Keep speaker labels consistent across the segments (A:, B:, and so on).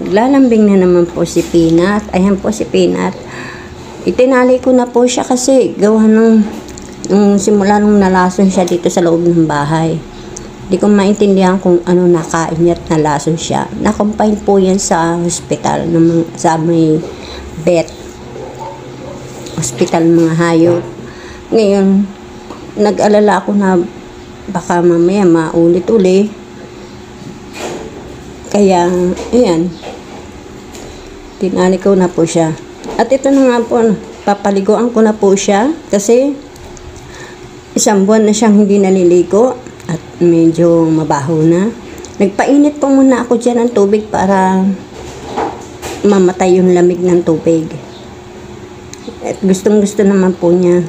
A: Naglalambing na naman po si Peanut. Ayan po si Peanut. Itinali ko na po siya kasi gawa nung simula nung nalason siya dito sa loob ng bahay. Hindi ko maintindihan kung ano nakain niya at nalason siya. Nakumpine po yan sa hospital, sa may vet. Hospital mga hayop. Ngayon, nag-alala ako na baka mamaya maulit-uli. Kaya, ayan. Tinali ko na po siya. At ito na nga po, papaliguan ko na po siya kasi isang buwan na siyang hindi naliligo at medyo mabaho na. Nagpainit po muna ako dyan ng tubig para mamatay yung lamig ng tubig. At gustong gusto naman po niya.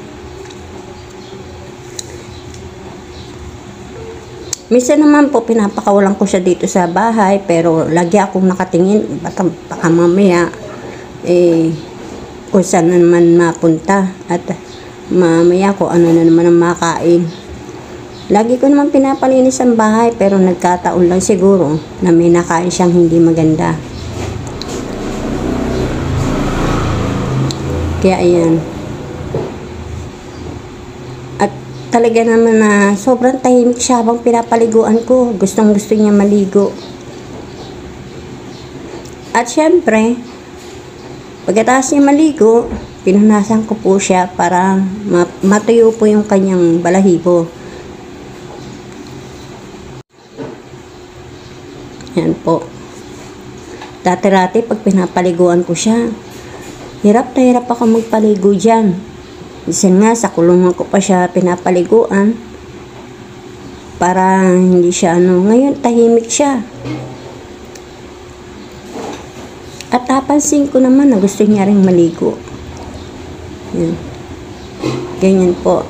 A: Minsan naman po pinapakawalan ko siya dito sa bahay pero lagi akong nakatingin baka mamaya kung saan na naman mapunta at mamaya ko ano na naman ang makain. Lagi ko naman pinapalinis ang bahay pero nagkataon lang siguro na may nakain siyang hindi maganda. Kaya ayan. Talaga naman na sobrang tahimik siya habang pinapaliguan ko. Gustong gusto niya maligo. At syempre, pagkatapos niya maligo, pinunasan ko po siya para matuyo po yung kanyang balahibo. Yan po. Dati-rati pag pinapaliguan ko siya, hirap na hirap ako magpaligo dyan. Minsan nga, sa kulungan ko pa siya pinapaliguan para hindi siya ngayon tahimik siya. At napansin ko naman na gusto niya ring maligo. Yan. Ganyan po.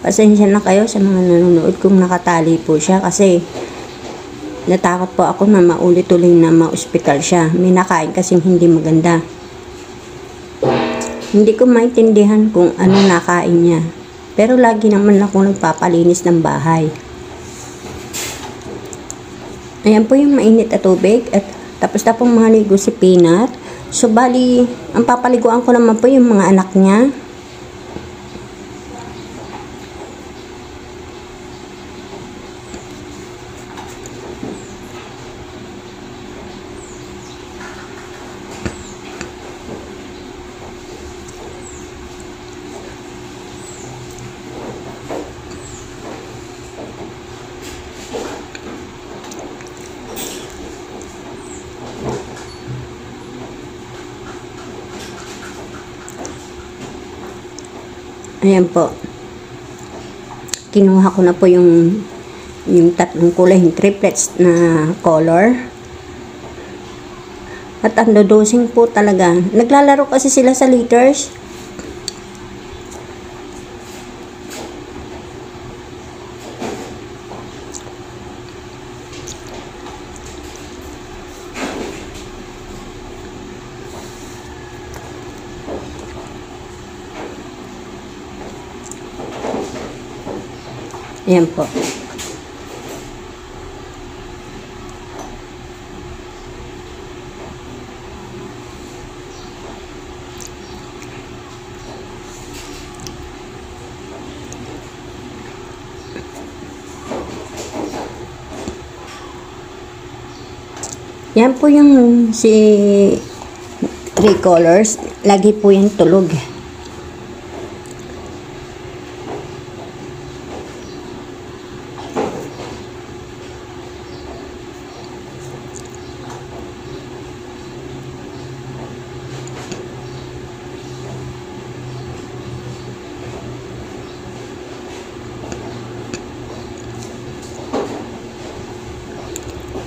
A: Pasensya na kayo sa mga nanonood kung nakatali po siya kasi natakot po ako na maulit-ulit na ma-ospital siya. May nakain kasing hindi maganda. Hindi ko maintindihan kung ano nakain niya. Pero lagi naman ako nagpapalinis ng bahay. Ayan po yung mainit na tubig. At tapos na pong maligo si Peanut. So bali, ang papaliguan ko naman po yung mga anak niya. Ayan po. Kinuha ko na po yung tatlong kulay, yung triplets na color. At ang dosing po talaga. Naglalaro kasi sila sa liters. Ayan po. Yan po yung si 3 colors. Lagi po yung tulog.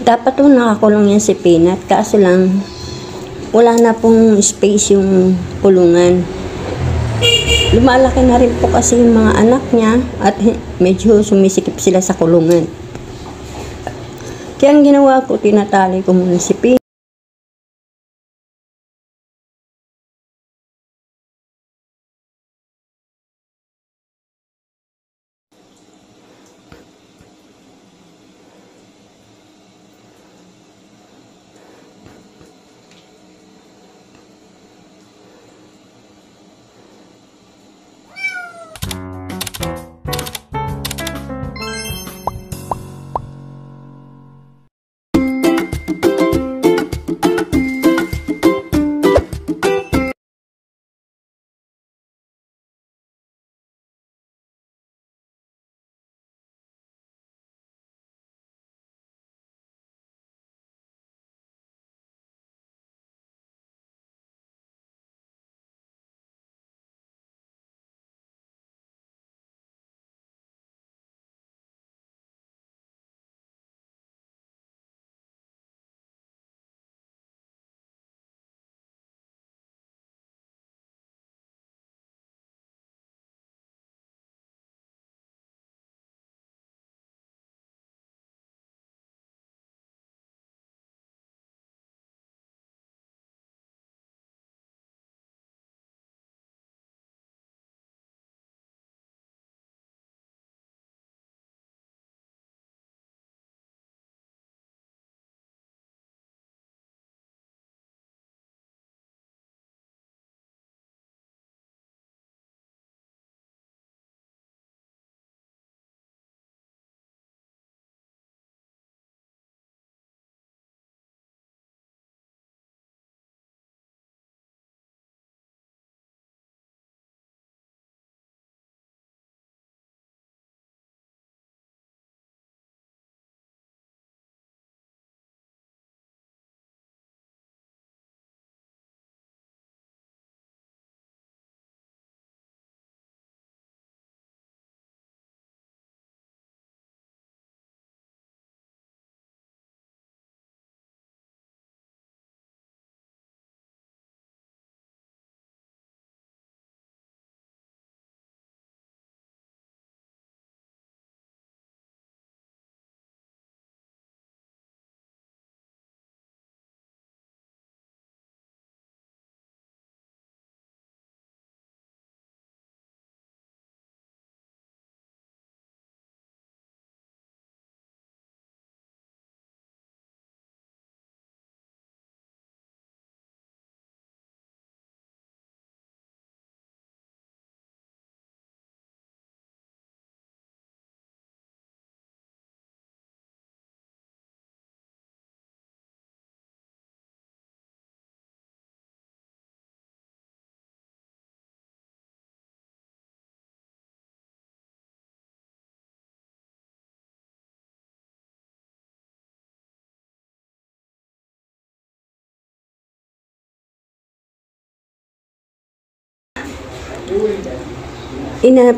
A: Dapat po nakakulong yan si Peanut, kaso lang wala na pong space yung kulungan. Lumalaki na rin po kasi yung mga anak niya at medyo sumisikip sila sa kulungan. Kaya ang ginawa ko, tinatali ko muna si Peanut.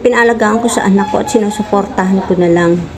A: Pinaalagaan ko sa anak ko at sinusuportahan ko na lang.